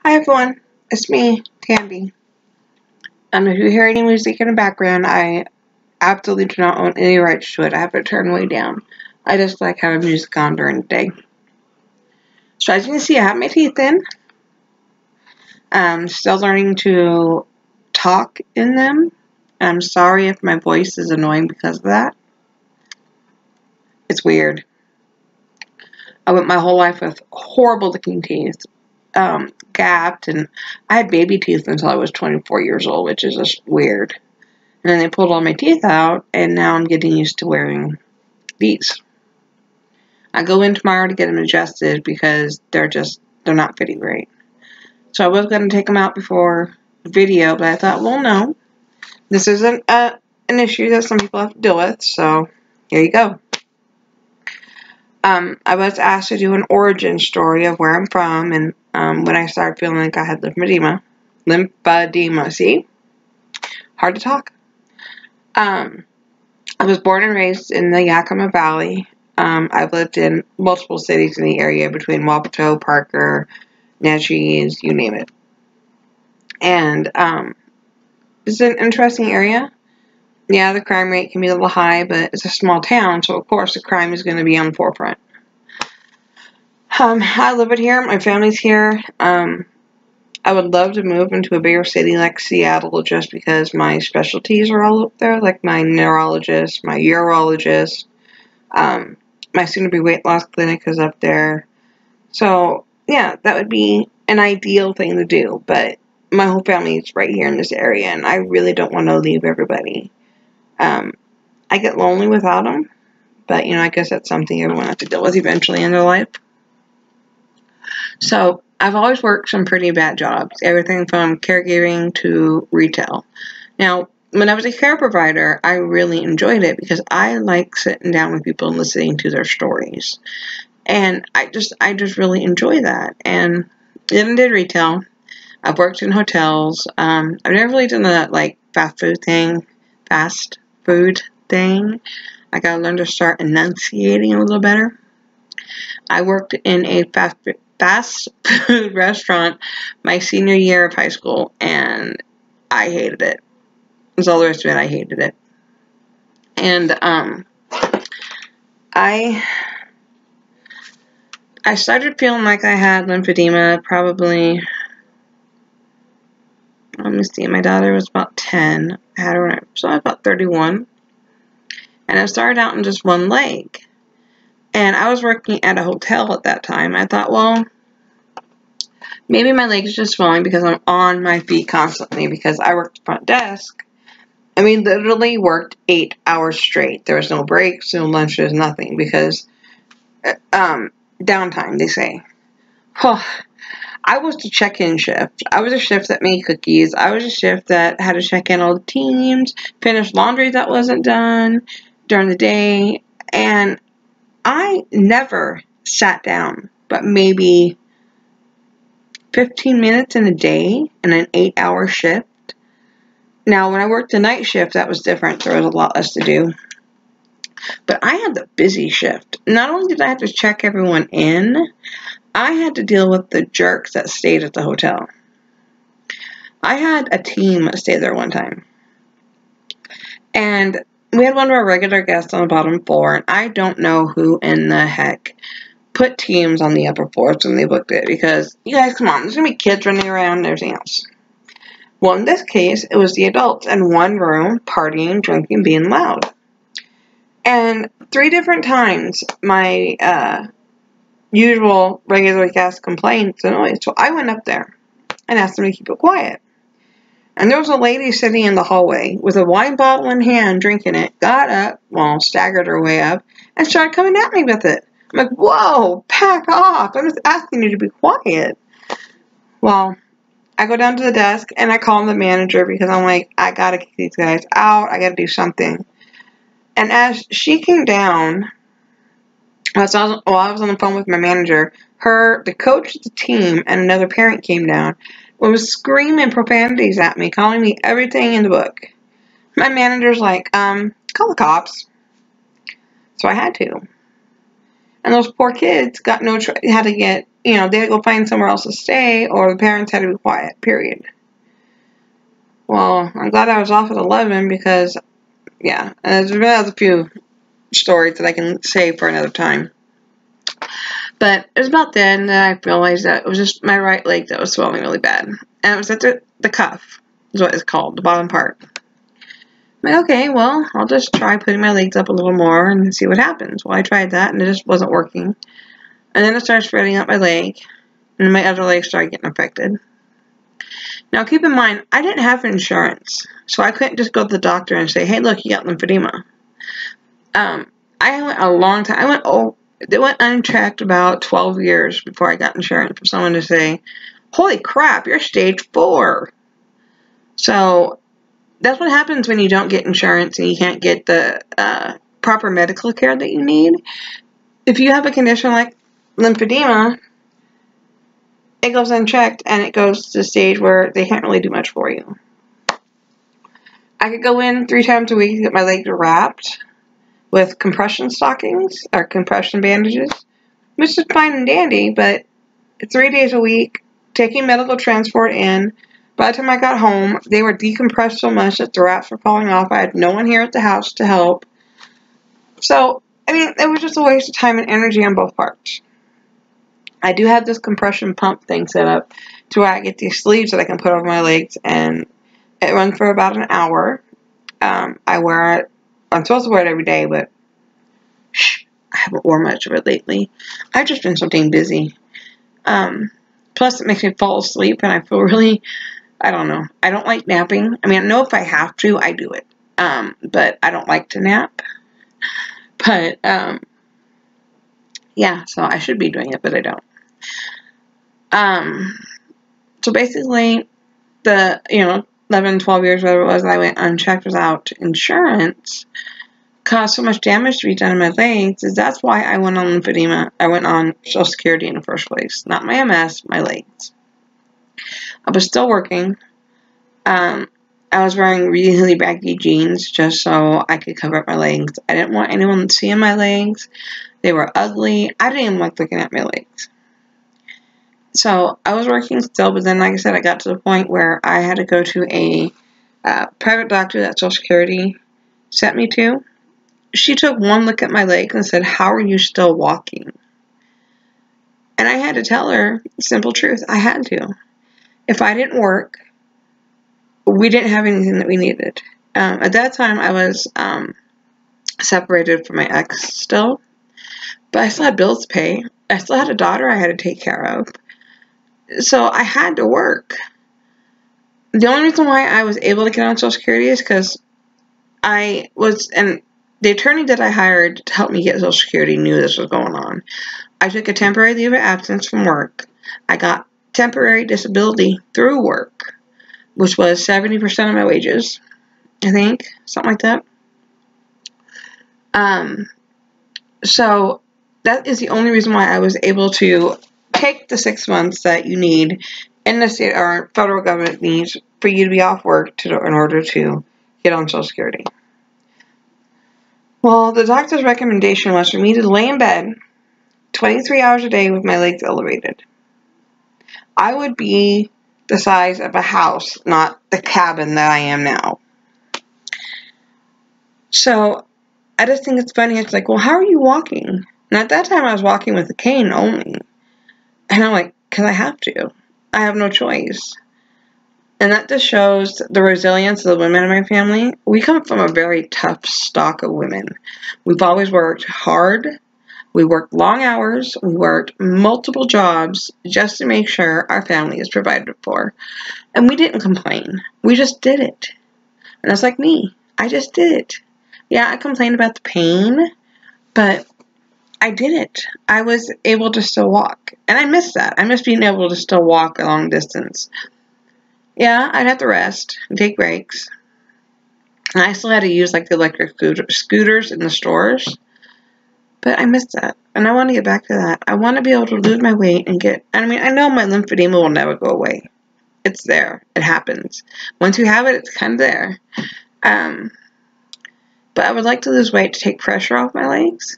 Hi everyone, it's me, Tandy. If you hear any music in the background, I absolutely do not own any rights to it. I have it turned way down. I just like having music on during the day. So as you can see, I have my teeth in. I'm still learning to talk in them. I'm sorry if my voice is annoying because of that. It's weird. I went my whole life with horrible looking teeth. Gapped, and I had baby teeth until I was 24 years old, which is just weird. And then they pulled all my teeth out, and now I'm getting used to wearing these. I go in tomorrow to get them adjusted because they're not fitting right. So I was going to take them out before the video, but I thought, well, no. This isn't an issue that some people have to deal with, so here you go. I was asked to do an origin story of where I'm from, and when I started feeling like I had lymphedema. Lymphedema, see? Hard to talk. I was born and raised in the Yakima Valley. I've lived in multiple cities in the area between Wapato, Parker, Natchez, you name it. And it's an interesting area. Yeah, the crime rate can be a little high, but it's a small town, so of course the crime is going to be on the forefront. I live it here. My family's here. I would love to move into a bigger city like Seattle just because my specialties are all up there, like my neurologist, my urologist, my soon-to-be weight loss clinic is up there. So, yeah, that would be an ideal thing to do, but my whole family is right here in this area, and I really don't want to leave everybody. I get lonely without them, but, I guess that's something everyone has to deal with eventually in their life. So, I've always worked some pretty bad jobs, everything from caregiving to retail. Now, when I was a care provider, I really enjoyed it because I like sitting down with people and listening to their stories. And I just really enjoy that. And then I did retail. I've worked in hotels. I've never really done that, fast food thing. I gotta learn to start enunciating a little better. I worked in a fast food restaurant my senior year of high school, and I hated it. That's all there is to it. I hated it. And I started feeling like I had lymphedema probably, let me see, my daughter was about 10. I had her when I was about 31. And I started out in just one leg. And I was working at a hotel at that time. I thought, well, maybe my leg's just swelling because I'm on my feet constantly because I worked the front desk. I mean, literally worked 8 hours straight. There was no breaks, no lunches, nothing because downtime, they say. Oh, I was the check-in shift. I was a shift that made cookies. I was a shift that had to check in all the teams, finish laundry that wasn't done during the day, and I never sat down, but maybe 15 minutes in a day in an 8-hour shift. Now, when I worked the night shift, that was different. There was a lot less to do. But I had the busy shift. Not only did I have to check everyone in, I had to deal with the jerks that stayed at the hotel. I had a team stay there one time. And we had one of our regular guests on the bottom floor, and I don't know who in the heck put teams on the upper floors when they booked it, because, you guys, come on, there's going to be kids running around and everything else. Well, in this case, it was the adults in one room, partying, drinking, being loud. And 3 different times, my usual regular guest complained the noise. So I went up there and asked them to keep it quiet. And there was a lady sitting in the hallway with a wine bottle in hand, drinking it, got up, staggered her way up, and started coming at me with it. I'm like, whoa, back off. I'm just asking you to be quiet. Well, I go down to the desk and I call the manager because I'm like, I gotta kick these guys out. I gotta do something. And as she came down, I was on the phone with my manager, the coach of the team, and another parent came down and was screaming profanities at me, calling me everything in the book. My manager's like, call the cops. So I had to. And those poor kids got no had to get, they had to go find somewhere else to stay, or the parents had to be quiet, period. Well, I'm glad I was off at 11 because, yeah, and there's a few stories that I can say for another time. But it was about then that I realized that it was just my right leg that was swelling really bad. And it was at the cuff, is what it's called, the bottom part. I'm like, okay, well, I'll just try putting my legs up a little more and see what happens. Well, I tried that, and it just wasn't working. And then it started spreading out my leg, and my other leg started getting affected. Now, keep in mind, I didn't have insurance, so I couldn't just go to the doctor and say, hey, look, you got lymphedema. I went a long time. It went unchecked about 12 years before I got insurance for someone to say, holy crap, you're stage 4. So that's what happens when you don't get insurance and you can't get the proper medical care that you need. If you have a condition like lymphedema, it goes unchecked and it goes to the stage where they can't really do much for you. I could go in 3 times a week to get my legs wrapped with compression stockings or compression bandages, which is fine and dandy, but 3 days a week, taking medical transport in. By the time I got home, they were decompressed so much that the wraps were falling off. I had no one here at the house to help. So, I mean, it was just a waste of time and energy on both parts. I do have this compression pump thing set up to where I get these sleeves that I can put over my legs, and it runs for about an hour. I wear it. I'm supposed to wear it every day, but I haven't worn much of it lately. I've just been so dang busy. Plus, it makes me fall asleep, and I feel really, I don't know. I don't like napping. I mean, I know if I have to, I do it. But I don't like to nap. But, yeah, so I should be doing it, but I don't. So basically, the, 11, 12 years, whatever it was, that I went unchecked without insurance caused so much damage to be done in my legs, is that's why I went on lymphedema. I went on Social Security in the first place. Not my MS, my legs. I was still working. I was wearing really baggy jeans just so I could cover up my legs. I didn't want anyone seeing my legs. They were ugly. I didn't even like looking at my legs. So I was working still, but then, like I said, I got to the point where I had to go to a private doctor that Social Security sent me to. She took one look at my legs and said, how are you still walking? And I had to tell her the simple truth. I had to. If I didn't work, we didn't have anything that we needed. At that time, I was separated from my ex still, but I still had bills to pay. I still had a daughter I had to take care of. So I had to work. The only reason why I was able to get on Social Security is because I was, and the attorney that I hired to help me get Social Security knew this was going on. I took a temporary leave of absence from work. I got temporary disability through work, which was 70% of my wages, I think, something like that. So that is the only reason why I was able to take the 6 months that you need in the state or federal government needs for you to be off work in order to get on Social Security. Well, the doctor's recommendation was for me to lay in bed 23 hours a day with my legs elevated. I would be the size of a house, not the cabin that I am now. So I just think it's funny. It's like, well, how are you walking? And at that time, I was walking with a cane only. And I'm like, because I have to. I have no choice. And that just shows the resilience of the women in my family. We come from a very tough stock of women. We've always worked hard. We worked long hours. We worked multiple jobs just to make sure our family is provided for. And we didn't complain. We just did it. And that's like me. I just did it. Yeah, I complained about the pain, but I did it. I was able to still walk. And I miss that. I miss being able to still walk a long distance. Yeah, I'd have to rest and take breaks. And I still had to use like the electric scooters in the stores. But I miss that. And I want to get back to that. I want to be able to lose my weight and I know my lymphedema will never go away. It's there. It happens. Once you have it, it's kind of there. But I would like to lose weight to take pressure off my legs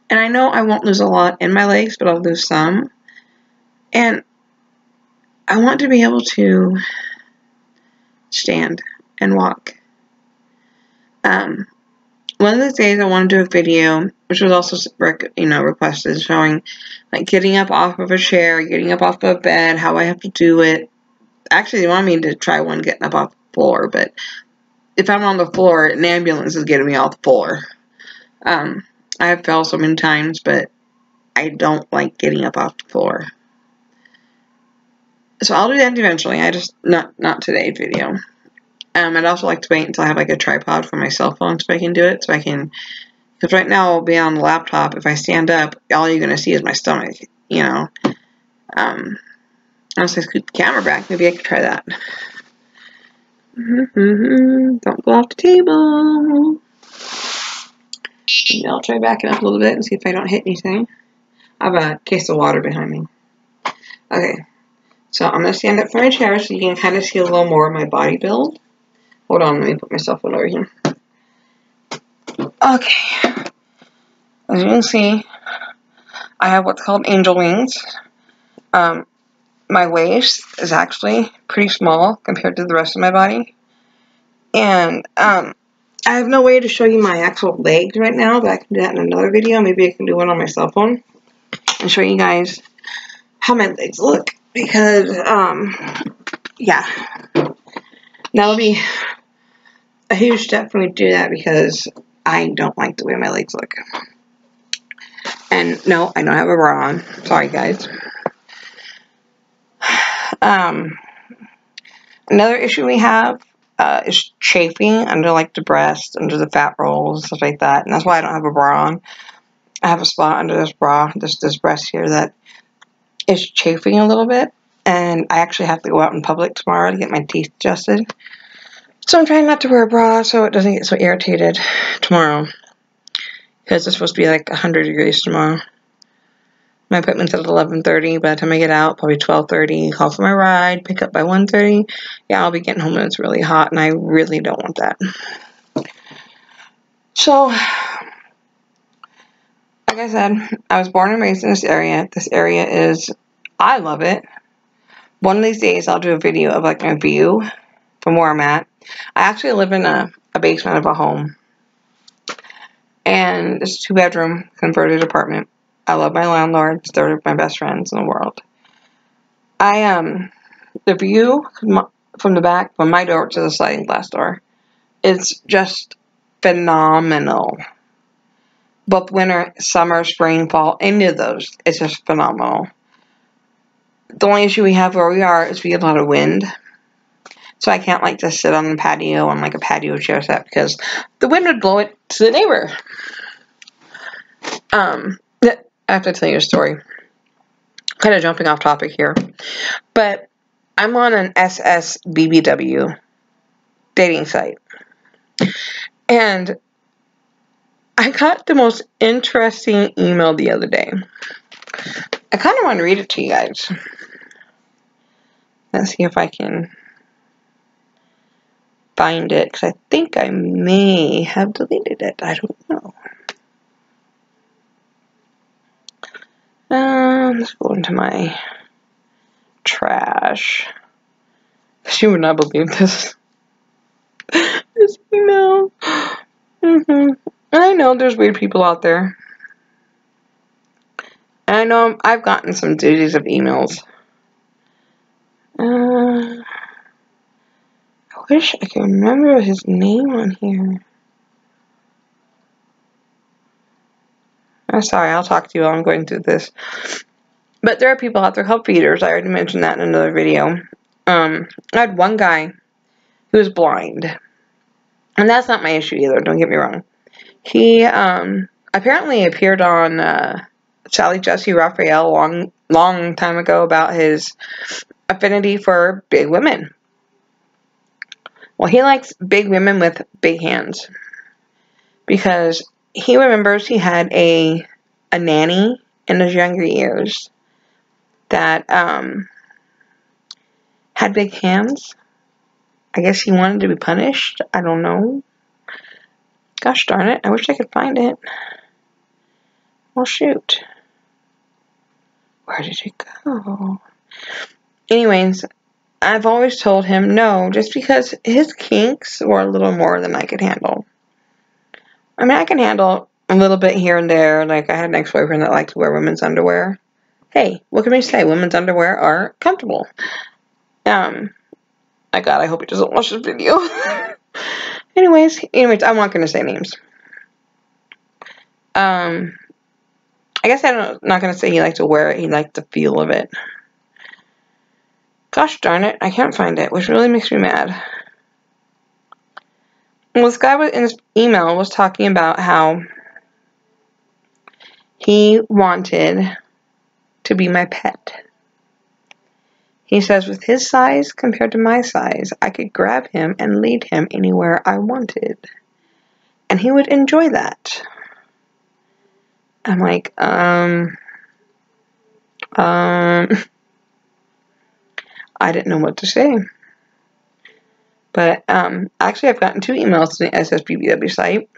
And I know I won't lose a lot in my legs, but I'll lose some. And I want to be able to stand and walk. One of the days I want to do a video, which was also requested, showing like getting up off of a chair, getting up off of a bed, how I have to do it. Actually, they want me to try one getting up off the floor, but if I'm on the floor, an ambulance is getting me off the floor. I have fell so many times, but I don't like getting up off the floor. So I'll do that eventually. I just not today's video. I'd also like to wait until I have like a tripod for my cell phone so I can do it. So I can, because right now I'll be on the laptop. If I stand up, all you're gonna see is my stomach. You know. Unless I scoot the camera back, maybe I could try that. Don't go off the table. Maybe I'll try backing up a little bit and see if I don't hit anything. I have a case of water behind me. Okay, so I'm going to stand up from my chair so you can kind of see a little more of my body build. Hold on, let me put my cell phone over here. Okay, as you can see, I have what's called angel wings. My waist is actually pretty small compared to the rest of my body. And I have no way to show you my actual legs right now, but I can do that in another video. Maybe I can do one on my cell phone and show you guys how my legs look. Because, yeah, that'll be a huge step for me to do that because I don't like the way my legs look. And no, I don't have a bra on. Sorry, guys. Another issue we have is chafing under like the breast, under the fat rolls, stuff like that. And that's why I don't have a bra on. I have a spot under this bra, this breast here, that is chafing a little bit. And I actually have to go out in public tomorrow to get my teeth adjusted. So I'm trying not to wear a bra so it doesn't get so irritated tomorrow. Because it's supposed to be like 100 degrees tomorrow. My appointment's at 11:30. By the time I get out, probably 12:30. Call for my ride. Pick up by 1:30. Yeah, I'll be getting home when it's really hot, and I really don't want that. So, like I said, I was born and raised in this area. This area is, I love it. One of these days, I'll do a video of like my view from where I'm at. I actually live in a basement of a home. And it's a 2-bedroom converted apartment. I love my landlords. They're my best friends in the world. The view from the back, from my door to the sliding glass door, is just phenomenal. Both winter, summer, spring, fall, any of those, it's just phenomenal. The only issue we have where we are is we get a lot of wind. So I can't like just sit on the patio on like a patio chair set because the wind would blow it to the neighbor. I have to tell you a story. Kind of jumping off topic here. But I'm on an SSBBW dating site. And I got the most interesting email the other day. I kind of want to read it to you guys. Let's see if I can find it. Because I think I may have deleted it. I don't know. Let's go into my trash. You would not believe this. This email. I know there's weird people out there. And I know I've gotten some doozies of emails. I wish I could remember his name on here. I'm sorry, I'll talk to you while I'm going through this. But there are people out there called feeders. I already mentioned that in another video. I had one guy who was blind. And that's not my issue either, don't get me wrong. He apparently appeared on Sally Jesse Raphael long time ago about his affinity for big women. Well, he likes big women with big hands. Because he remembers he had a nanny in his younger years that had big hands. I guess he wanted to be punished. I don't know. Gosh darn it. I wish I could find it. Well, shoot. Where did it go? Anyways, I've always told him no, just because his kinks were a little more than I could handle. I mean, I can handle a little bit here and there. Like, I had an ex-boyfriend that liked to wear women's underwear. Hey, what can we say? Women's underwear are comfortable. My God, I hope he doesn't watch this video. Anyways, I'm not going to say names. I guess I'm not going to say he liked to wear it. He liked the feel of it. Gosh darn it, I can't find it, which really makes me mad. Well, this guy in his email was talking about how he wanted to be my pet. He says with his size compared to my size, I could grab him and lead him anywhere I wanted. And he would enjoy that. I'm like, I didn't know what to say. But, actually I've gotten 2 emails to the SSBBW site.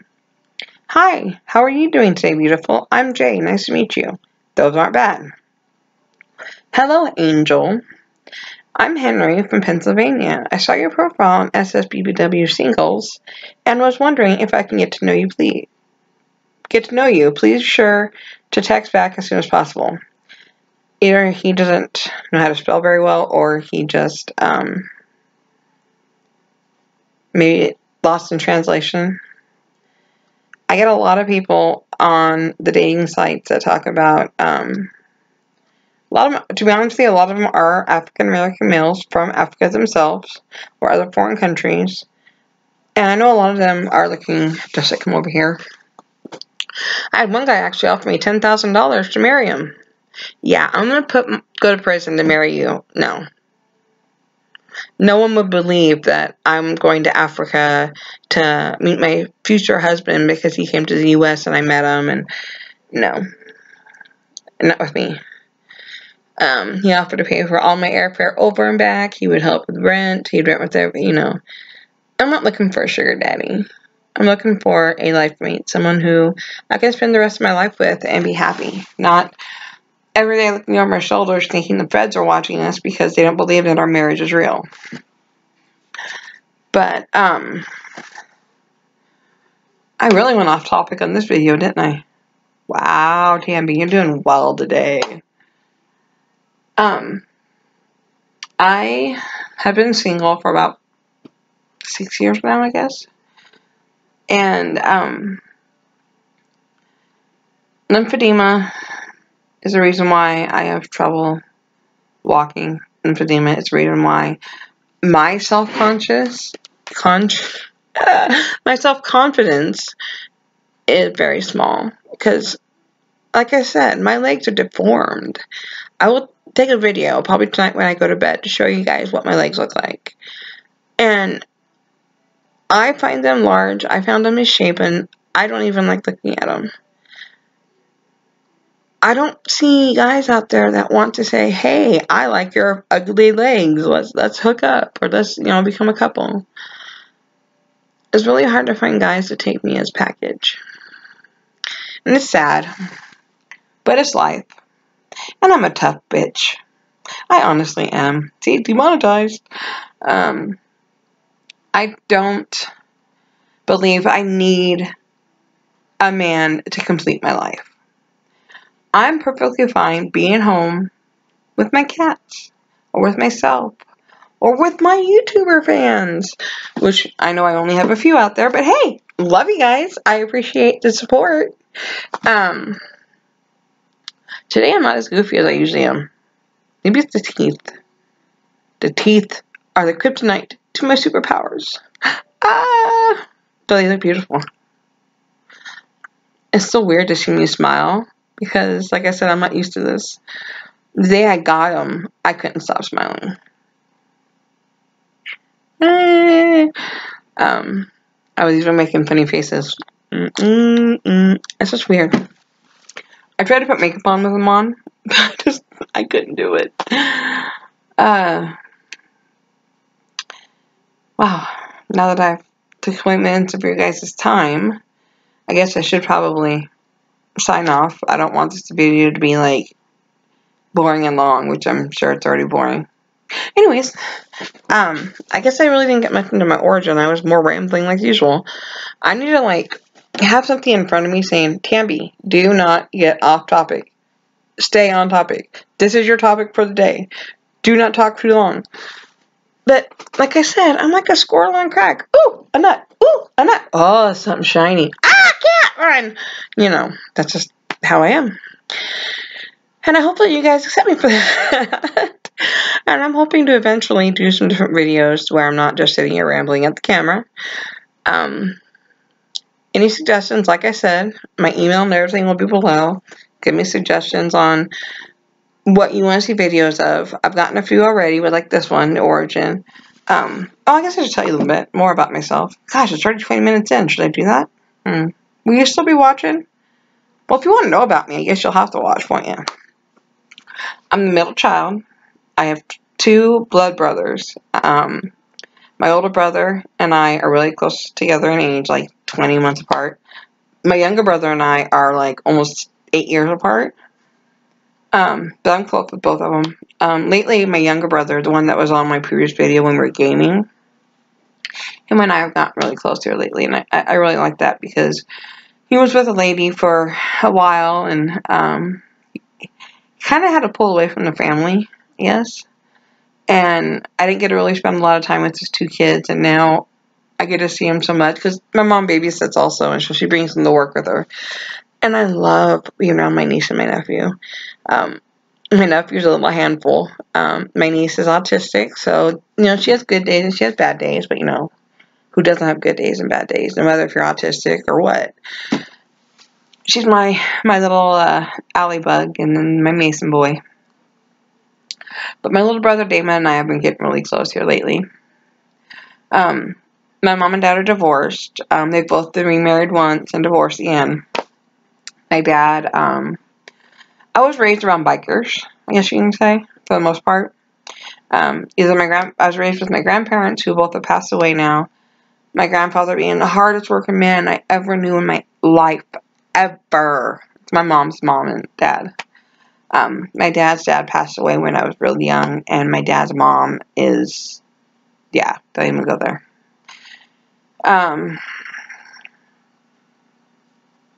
Hi, how are you doing today, beautiful? I'm Jay, nice to meet you. Those aren't bad. Hello, Angel. I'm Henry from Pennsylvania. I saw your profile on SSBBW Singles and was wondering if I can get to know you, please. Please be sure to text back as soon as possible. Either he doesn't know how to spell very well, or he just, maybe lost in translation. I get a lot of people on the dating sites that talk about, to be honest with you, a lot of them are African American males from Africa themselves or other foreign countries. And I know a lot of them are looking just to come over here. I had one guy actually offer me $10,000 to marry him. Yeah, I'm going to go to prison to marry you. No. No one would believe that I'm going to Africa to meet my future husband because he came to the U.S. and I met him, and no. Not with me. He offered to pay for all my airfare over and back. He would help with rent. He'd rent with everything, I'm not looking for a sugar daddy. I'm looking for a life mate, someone who I can spend the rest of my life with and be happy. Not every day looking over my shoulders thinking the feds are watching us because they don't believe that our marriage is real. But, I really went off topic on this video, didn't I? Wow, Tammy, you're doing well today. I have been single for about 6 years now, I guess. And, lymphedema is the reason why I have trouble walking. Lymphedema is the reason why my self-confidence is very small. Because, like I said, my legs are deformed. I will take a video, probably tonight when I go to bed, to show you guys what my legs look like. And I find them large. I found them misshapen. I don't even like looking at them. I don't see guys out there that want to say, hey, I like your ugly legs. Let's hook up, or let's, become a couple. It's really hard to find guys to take me as package. And it's sad. But it's life. And I'm a tough bitch. I honestly am. See, demonetized. I don't believe I need a man to complete my life. I'm perfectly fine being home with my cats, or with myself, or with my YouTuber fans, which I know I only have a few out there, but hey, love you guys. I appreciate the support. Today I'm not as goofy as I usually am. Maybe it's the teeth. The teeth are the kryptonite to my superpowers. Ah! They look beautiful. It's so weird to see me smile because, like I said, I'm not used to this. The day I got them, I couldn't stop smiling. I was even making funny faces. It's just weird. I tried to put makeup on with them on. I couldn't do it. Wow. Now that I've took 20 minutes of your guys' time, I guess I should probably sign off. I don't want this video to be like boring and long, which I'm sure it's already boring. Anyways, I guess I really didn't get much into my origin. I was more rambling like usual. I need to like have something in front of me saying, Tambi, do not get off topic. Stay on topic. This is your topic for the day. Do not talk too long. But like I said, I'm like a squirrel on crack. Ooh, a nut. Ooh, a nut. Oh, something shiny. Ah, cat, run. You know, that's just how I am. And I hope that you guys accept me for that. And I'm hoping to eventually do some different videos where I'm not just sitting here rambling at the camera. Any suggestions, like I said, my email and everything will be below. Give me suggestions on what you want to see videos of. I've gotten a few already, but like this one, the origin. Oh, I guess I should tell you a little bit more about myself. Gosh, it's already 20 minutes in. Should I do that? Will you still be watching? Well, if you want to know about me, I guess you'll have to watch, won't you? I'm the middle child. I have 2 blood brothers. My older brother and I are really close together in age, like 20 months apart. My younger brother and I are like almost 8 years apart. But I'm close with both of them. Lately, my younger brother, the one that was on my previous video when we were gaming, him and I have gotten really close here lately, and I really like that because he was with a lady for a while, and he kind of had to pull away from the family, yes. And I didn't get to really spend a lot of time with his 2 kids, and now I get to see him so much because my mom babysits also, and so she brings them to work with her. And I love being around my niece and my nephew. My nephew's a little handful. My niece is autistic, so, you know, she has good days and she has bad days, but, you know, who doesn't have good days and bad days, no matter if you're autistic or what. She's my little alley bug, and then my Mason boy. But my little brother Damon and I have been getting really close here lately. My mom and dad are divorced. They've both been remarried once and divorced again. My dad, I was raised around bikers, I guess you can say, for the most part. I was raised with my grandparents, who both have passed away now. My grandfather being the hardest working man I ever knew in my life, ever. It's my mom's mom and dad. My dad's dad passed away when I was really young, and my dad's mom is, yeah, don't even go there.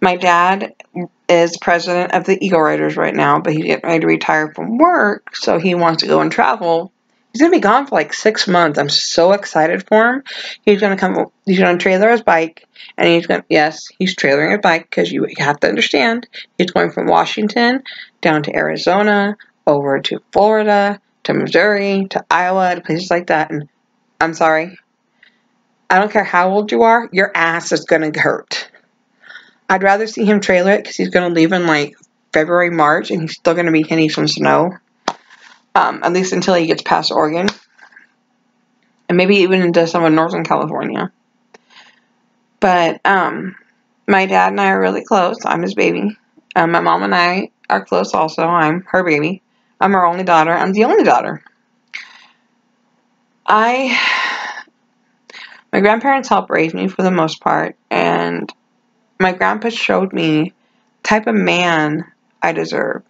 My dad is president of the Eagle Riders right now, but he's getting ready to retire from work, so he wants to go and travel. He's going to be gone for like 6 months. I'm so excited for him. He's going to trailer his bike, and he's trailering his bike, because you have to understand, he's going from Washington down to Arizona, over to Florida, to Missouri, to Iowa, to places like that, and I'm sorry, I don't care how old you are, your ass is going to hurt. I'd rather see him trailer it, because he's going to leave in like February, March, and he's still going to be hitting some snow. At least until he gets past Oregon. And maybe even into some of Northern California. But, my dad and I are really close. I'm his baby. My mom and I are close also. I'm her baby. I'm her only daughter. I'm the only daughter. My grandparents helped raise me for the most part. And my grandpa showed me the type of man I deserve.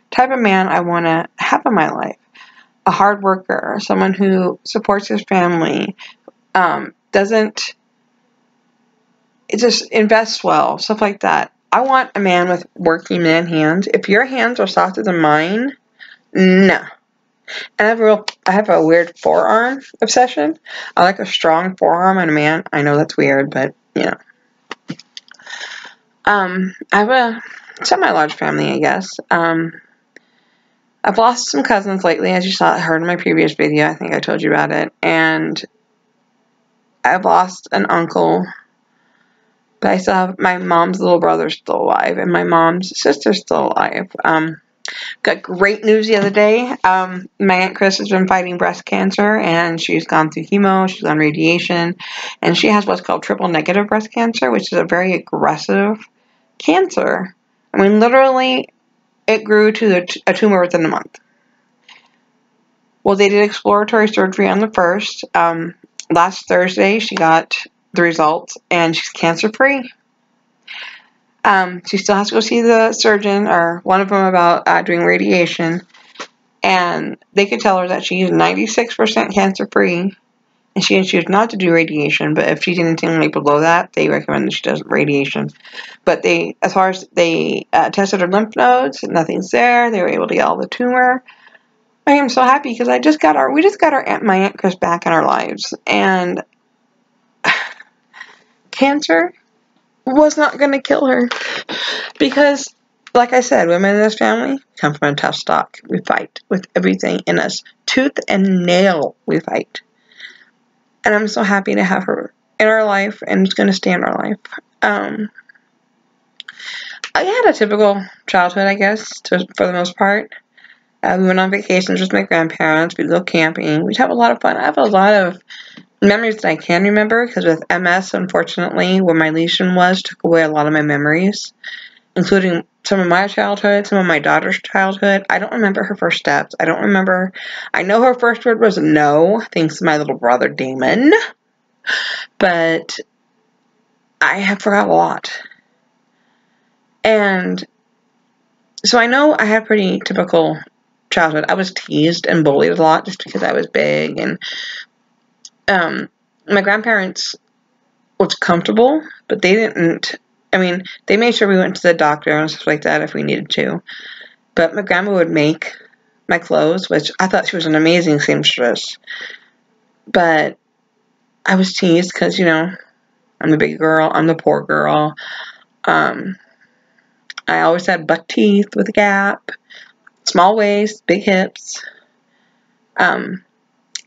Type of man I want to have in my life. A hard worker, someone who supports his family, it just invests well, stuff like that. I want a man with working man hands. If your hands are softer than mine, no. And I have a weird forearm obsession. I like a strong forearm on a man. I know that's weird, but, you know. I have a semi-large family, I guess. I've lost some cousins lately, as you heard in my previous video. I think I told you about it. And I've lost an uncle. But I still have my mom's little brother still alive. And my mom's sister still alive. Got great news the other day. My Aunt Chris has been fighting breast cancer. And she's gone through chemo. She's on radiation. And she has what's called triple negative breast cancer, which is a very aggressive cancer. I mean, literally, it grew to a tumor within a month. Well, they did exploratory surgery on the 1st. Last Thursday, she got the results, and she's cancer-free. She still has to go see the surgeon, or one of them, about doing radiation. And they could tell her that she's 96% cancer-free. And she can choose not to do radiation, but if she's anything like below that, they recommend that she does radiation. But as far as they tested her lymph nodes, nothing's there. They were able to get all the tumor. I am so happy because we just got my Aunt Chris back in our lives. And cancer was not going to kill her. Because, like I said, women in this family come from a tough stock. We fight with everything in us. Tooth and nail, we fight. And I'm so happy to have her in our life, and it's going to stay in our life. I had a typical childhood, I guess, for the most part. We went on vacations with my grandparents. We'd go camping. We'd have a lot of fun. I have a lot of memories that I can remember, because with MS, unfortunately, where my lesion was, took away a lot of my memories, including some of my childhood, some of my daughter's childhood. I don't remember her first steps. I know her first word was no, thanks to my little brother, Damon. But I have forgot a lot. And so I know I had a pretty typical childhood. I was teased and bullied a lot just because I was big. And my grandparents was comfortable, but they didn't. I mean, they made sure we went to the doctor and stuff like that if we needed to. But my grandma would make my clothes, which I thought she was an amazing seamstress. But I was teased because, I'm the big girl, I'm the poor girl. I always had buck teeth with a gap, small waist, big hips.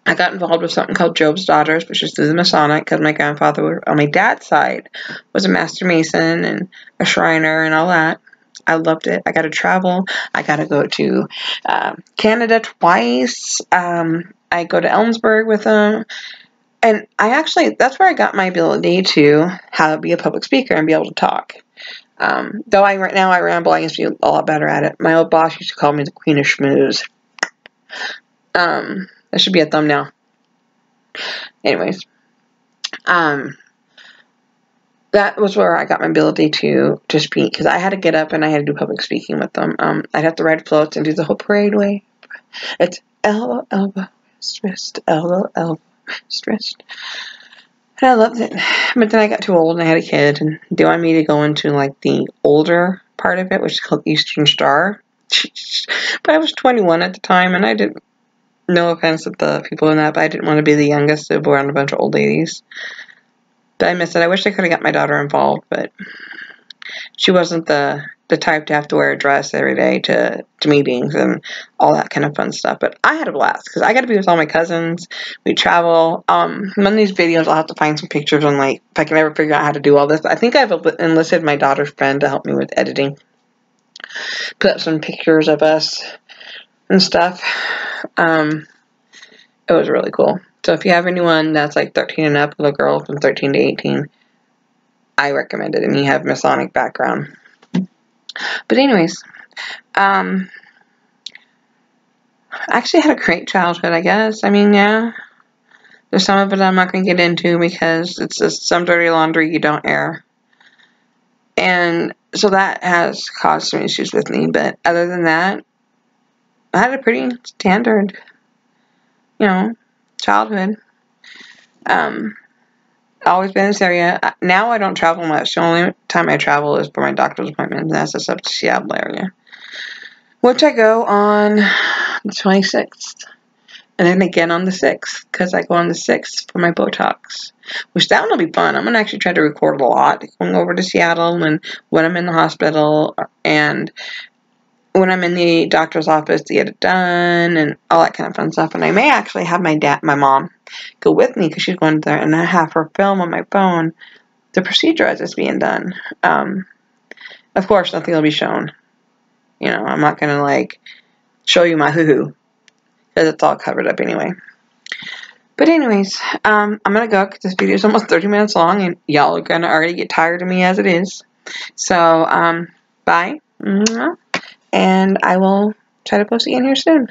I got involved with something called Job's Daughters, which is through the Masonic, because my grandfather on my dad's side was a master mason and a Shriner and all that. I loved it. I got to travel. I got to go to Canada twice. I go to Ellensburg with them. And that's where I got my ability to be a public speaker and be able to talk. Though right now I ramble, I used to be a lot better at it. My old boss used to call me the Queen of Schmooze. That should be a thumbnail. Anyways, that was where I got my ability to speak, because I had to get up and I had to do public speaking with them. I'd have to ride floats and do the whole parade way. It's elbow, elbow, wrist, elbow, elbow, wrist. And I loved it. But then I got too old and I had a kid, and they wanted me to go into like the older part of it, which is called Eastern Star. But I was 21 at the time, and I didn't. No offense to the people in that, but I didn't want to be the youngest to go around a bunch of old ladies. But I missed it. I wish I could have got my daughter involved, but she wasn't the type to have to wear a dress every day to meetings and all that kind of fun stuff. But I had a blast, because I got to be with all my cousins. We travel. One of these videos, I'll have to find some pictures on, like, if I can ever figure out how to do all this. I think I've enlisted my daughter's friend to help me with editing. Put up some pictures of us and stuff. It was really cool. So if you have anyone that's like 13 and up, little girl from 13 to 18, I recommend it, and you have Masonic background. But anyways, I actually had a great childhood, I guess. I mean, yeah, there's some of it I'm not going to get into because it's just some dirty laundry you don't air. And so that has caused some issues with me. But other than that, I had a pretty standard, childhood. Always been in this area. Now I don't travel much. The only time I travel is for my doctor's appointment, and that's just up to Seattle area, which I go on the 26th, and then again on the 6th, because I go on the 6th for my Botox, which that one will be fun. I'm going to actually try to record a lot going over to Seattle, and when I'm in the hospital, and when I'm in the doctor's office to get it done, and all that kind of fun stuff. And I may actually have my mom, go with me, because she's going there, and I have her film on my phone the procedure as it's being done. Of course, nothing will be shown. I'm not going to, like, show you my hoo-hoo, because it's all covered up anyway. But anyways, I'm going to go, because this video is almost 30 minutes long, and y'all are going to already get tired of me as it is. So, bye. And I will try to post again here soon.